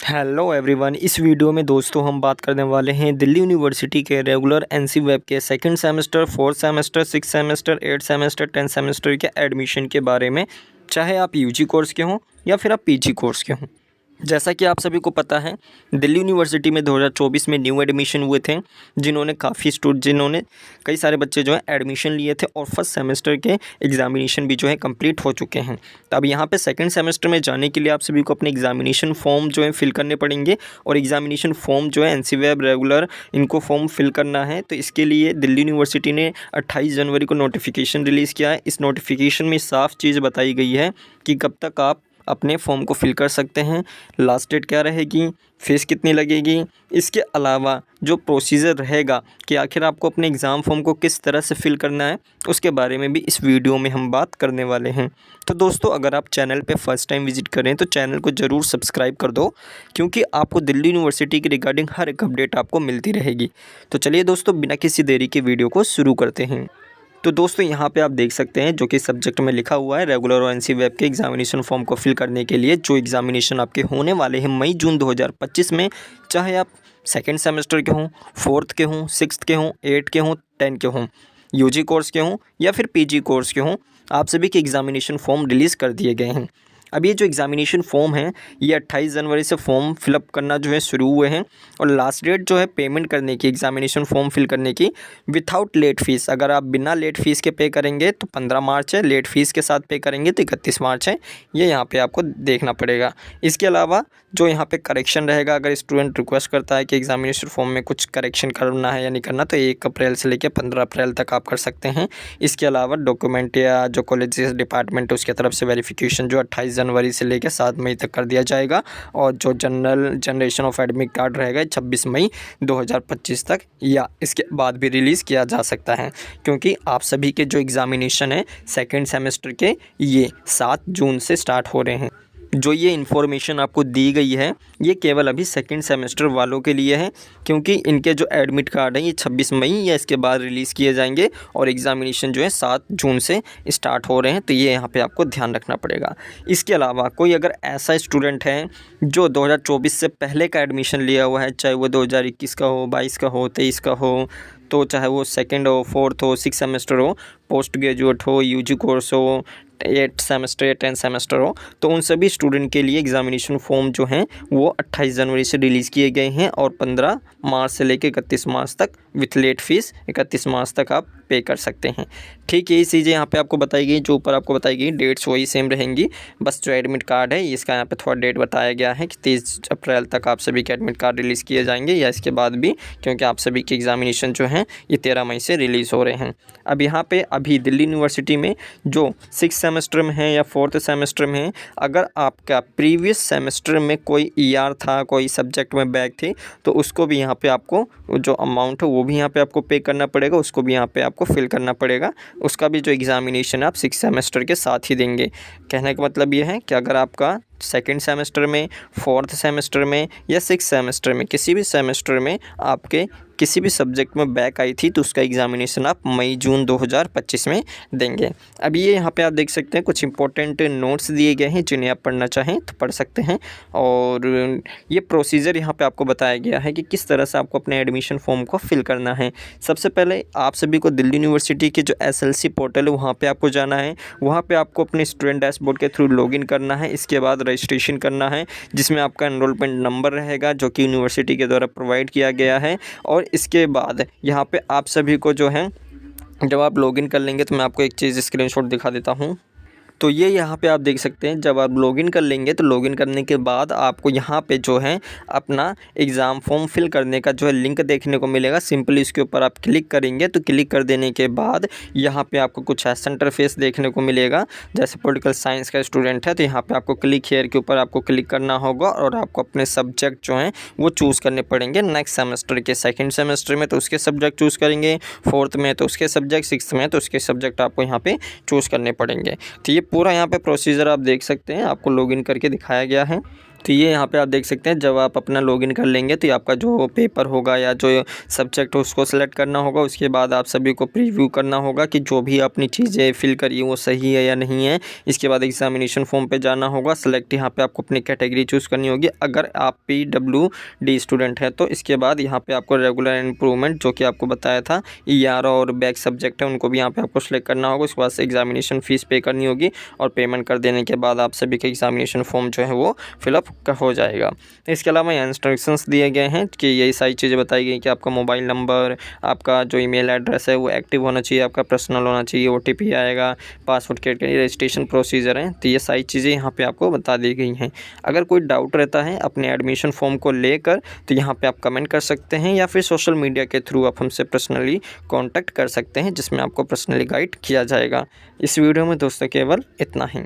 Hello everyone. इस video में दोस्तों हम बात करने वाले हैं दिल्ली यूनिवर्सिटी के रेगुलर एनसी वेब के second semester, fourth semester, six semester, eight semester, 10 semester के एडमिशन के बारे में। चाहे आप यूजी कोर्स के हों या फिर आप पीजी कोर्स के हों। जैसा कि आप सभी को पता है, दिल्ली यूनिवर्सिटी में 2024 में न्यू एडमिशन हुए थे, जिन्होंने कई सारे बच्चे जो है एडमिशन लिए थे और फर्स्ट सेमेस्टर के एग्ज़ामिनेशन भी जो है कंप्लीट हो चुके हैं। तो अब यहाँ पे सेकंड सेमेस्टर में जाने के लिए आप सभी को अपने एग्ज़ामिनेशन फॉर्म जो है फिल करने पड़ेंगे और एग्ज़ामिनेशन फॉर्म जो है एनसी वेब रेगुलर इनको फॉर्म फिल करना है। तो इसके लिए दिल्ली यूनिवर्सिटी ने 28 जनवरी को नोटिफिकेशन रिलीज़ किया है। इस नोटिफिकेशन में साफ चीज़ बताई गई है कि कब तक आप अपने फॉर्म को फिल कर सकते हैं, लास्ट डेट क्या रहेगी, फ़ीस कितनी लगेगी। इसके अलावा जो प्रोसीजर रहेगा कि आखिर आपको अपने एग्ज़ाम फॉर्म को किस तरह से फिल करना है, उसके बारे में भी इस वीडियो में हम बात करने वाले हैं। तो दोस्तों, अगर आप चैनल पे फर्स्ट टाइम विज़िट करें तो चैनल को ज़रूर सब्सक्राइब कर दो, क्योंकि आपको दिल्ली यूनिवर्सिटी के रिगार्डिंग हर एक अपडेट आपको मिलती रहेगी। तो चलिए दोस्तों, बिना किसी देरी के वीडियो को शुरू करते हैं। तो दोस्तों, यहाँ पे आप देख सकते हैं जो कि सब्जेक्ट में लिखा हुआ है, रेगुलर और एनसी वेब के एग्जामिनेशन फॉर्म को फिल करने के लिए जो एग्जामिनेशन आपके होने वाले हैं मई जून 2025 में, चाहे आप सेकंड सेमेस्टर के हों, फोर्थ के हों, सिक्स्थ के हों, एट के हों, 10 के हों, यूजी कोर्स के हों या फिर पीजी कोर्स के हों, आप सभी के एग्जामिनेशन फॉर्म रिलीज़ कर दिए गए हैं। अब ये जो एग्ज़ामिनेशन फ़ॉर्म है, ये 28 जनवरी से फॉर्म फिलअप करना जो है शुरू हुए हैं और लास्ट डेट जो है पेमेंट करने की, एग्ज़ामिनेशन फ़ॉर्म फिल करने की विथआउट लेट फ़ीस, अगर आप बिना लेट फ़ीस के पे करेंगे तो 15 मार्च है, लेट फ़ीस के साथ पे करेंगे तो 31 मार्च है। ये यहाँ पे आपको देखना पड़ेगा। इसके अलावा जो यहाँ पे करेक्शन रहेगा, अगर स्टूडेंट रिक्वेस्ट करता है कि एग्ज़ामिनेशन फॉर्म में कुछ करेक्शन करना है या नहीं करना, तो 1 अप्रैल से लेकर 15 अप्रैल तक आप कर सकते हैं। इसके अलावा डॉक्यूमेंट या जो कॉलेज डिपार्टमेंट है उसकी तरफ से वेरिफिकेशन जो 28 जनवरी से लेकर 7 मई तक कर दिया जाएगा और जो जनरेशन ऑफ एडमिट कार्ड रहेगा 26 मई 2025 तक या इसके बाद भी रिलीज़ किया जा सकता है, क्योंकि आप सभी के जो एग्ज़ामिनेशन है सेकेंड सेमेस्टर के, ये 7 जून से स्टार्ट हो रहे हैं। जो ये इन्फॉर्मेशन आपको दी गई है, ये केवल अभी सेकंड सेमेस्टर वालों के लिए है, क्योंकि इनके जो एडमिट कार्ड हैं ये 26 मई या इसके बाद रिलीज़ किए जाएंगे और एग्ज़ामिनेशन जो है 7 जून से स्टार्ट हो रहे हैं। तो ये यहाँ पे आपको ध्यान रखना पड़ेगा। इसके अलावा कोई अगर ऐसा स्टूडेंट है जो 2024 से पहले का एडमिशन लिया हुआ है, चाहे वो 2021 का हो, 22 का हो, 23 का हो, तो चाहे वो सेकेंड हो, फोर्थ हो, सिक्स सेमेस्टर हो, पोस्ट ग्रेजुएट हो, यूजी कोर्स हो, 8 सेमेस्टर या 10 सेमेस्टर हो, तो उन सभी स्टूडेंट के लिए एग्ज़ामिनेशन फॉर्म जो हैं वो 28 जनवरी से रिलीज़ किए गए हैं और 15 मार्च से लेकर 31 मार्च तक विथ लेट फीस 31 मार्च तक आप पे कर सकते हैं। ठीक, यही चीज़ें यहाँ पे आपको बताई गई, जो ऊपर आपको बताई गई डेट्स वही सेम रहेंगी, बस जो एडमिट कार्ड है इसका यहाँ पे थोड़ा डेट बताया गया है कि 30 अप्रैल तक आप सभी के एडमिट कार्ड रिलीज़ किए जाएंगे या इसके बाद भी, क्योंकि आप सभी के एग्ज़ामिनेशन जो हैं ये 13 मई से रिलीज़ हो रहे हैं। अब यहाँ पे अभी दिल्ली यूनिवर्सिटी में जो 6 सेमेस्टर में है या 4th सेमेस्टर में है, अगर आपका प्रीवियस सेमेस्टर में कोई ईआर था, कोई सब्जेक्ट में बैक थी, तो उसको भी यहाँ पे आपको जो अमाउंट है वो भी यहाँ पे आपको पे करना पड़ेगा, उसको भी यहाँ पे आपको फिल करना पड़ेगा। उसका भी जो एग्ज़ामिनेशन आप 6 सेमेस्टर के साथ ही देंगे। कहने का मतलब ये है कि अगर आपका सेकेंड सेमेस्टर में, फोर्थ सेमेस्टर में या सिक्स सेमेस्टर में, किसी भी सेमेस्टर में आपके किसी भी सब्जेक्ट में बैक आई थी, तो उसका एग्ज़ामिनेशन आप मई जून 2025 में देंगे। अब ये यहाँ पे आप देख सकते हैं कुछ इंपॉर्टेंट नोट्स दिए गए हैं, जिन्हें आप पढ़ना चाहें तो पढ़ सकते हैं। और ये प्रोसीजर यहाँ पे आपको बताया गया है कि किस तरह से आपको अपने एडमिशन फॉर्म को फिल करना है। सबसे पहले आप सभी को दिल्ली यूनिवर्सिटी के जो SLC पोर्टल है वहाँ पर आपको जाना है। वहाँ पर आपको अपने स्टूडेंट डैशबोर्ड के थ्रू लॉगिन करना है। इसके बाद रजिस्ट्रेशन करना है, जिसमें आपका एनरोलमेंट नंबर रहेगा जो कि यूनिवर्सिटी के द्वारा प्रोवाइड किया गया है। और इसके बाद यहाँ पे आप सभी को जो है, जब आप लॉगिन कर लेंगे तो मैं आपको एक चीज़ स्क्रीनशॉट दिखा देता हूँ। तो ये यहाँ पे आप देख सकते हैं, जब आप लॉगिन कर लेंगे तो लॉगिन करने के बाद आपको यहाँ पे जो है अपना एग्ज़ाम फॉर्म फिल करने का जो है लिंक देखने को मिलेगा। सिंपली इसके ऊपर आप क्लिक करेंगे तो क्लिक कर देने के बाद यहाँ पे आपको कुछ ऐसा इंटरफेस देखने को मिलेगा। जैसे पॉलिटिकल साइंस का स्टूडेंट है तो यहाँ पर आपको क्लिक हेयर के ऊपर आपको क्लिक करना होगा और आपको अपने सब्जेक्ट जो हैं वो चूज़ करने पड़ेंगे। नेक्स्ट सेमेस्टर के सेकेंड सेमेस्टर में तो उसके सब्जेक्ट चूज़ करेंगे, फोर्थ में तो उसके सब्जेक्ट, सिक्स्थ में तो उसके सब्जेक्ट आपको यहाँ पर चूज़ करने पड़ेंगे। तो ये पूरा यहाँ पे प्रोसीजर आप देख सकते हैं, आपको लॉगिन करके दिखाया गया है। तो ये यहाँ पे आप देख सकते हैं, जब आप अपना लॉगिन कर लेंगे तो ये आपका जो पेपर होगा या जो सब्जेक्ट हो उसको सेलेक्ट करना होगा। उसके बाद आप सभी को प्रीव्यू करना होगा कि जो भी अपनी चीज़ें फिल करी वो सही है या नहीं है। इसके बाद एग्जामिनेशन फॉर्म पे जाना होगा, सेलेक्ट यहाँ पे आपको अपनी कैटेगरी चूज़ करनी होगी। अगर आप PWD स्टूडेंट है तो इसके बाद यहाँ पे आपको रेगुलर एंड इम्प्रूवमेंट जो कि आपको बताया था ER और बैक सब्जेक्ट है उनको भी यहाँ पे आपको सेलेक्ट करना होगा। उसके बाद से एग्जामिनेशन फ़ीस पे करनी होगी और पेमेंट कर देने के बाद आप सभी के एग्जामिनेशन फॉर्म जो है वो फिलअप हो जाएगा। इसके अलावा यहाँ इंस्ट्रक्शंस दिए गए हैं कि यही सारी चीज़ें बताई गई कि आपका मोबाइल नंबर, आपका जो ईमेल एड्रेस है वो एक्टिव होना चाहिए, आपका पर्सनल होना चाहिए, OTP आएगा, पासवर्ड के रजिस्ट्रेशन प्रोसीजर है। तो ये सारी चीज़ें यहाँ पे आपको बता दी गई हैं। अगर कोई डाउट रहता है अपने एडमिशन फॉर्म को लेकर तो यहाँ पे आप कमेंट कर सकते हैं या फिर सोशल मीडिया के थ्रू आप हमसे पर्सनली कॉन्टैक्ट कर सकते हैं, जिसमें आपको पर्सनली गाइड किया जाएगा। इस वीडियो में दोस्तों केवल इतना ही।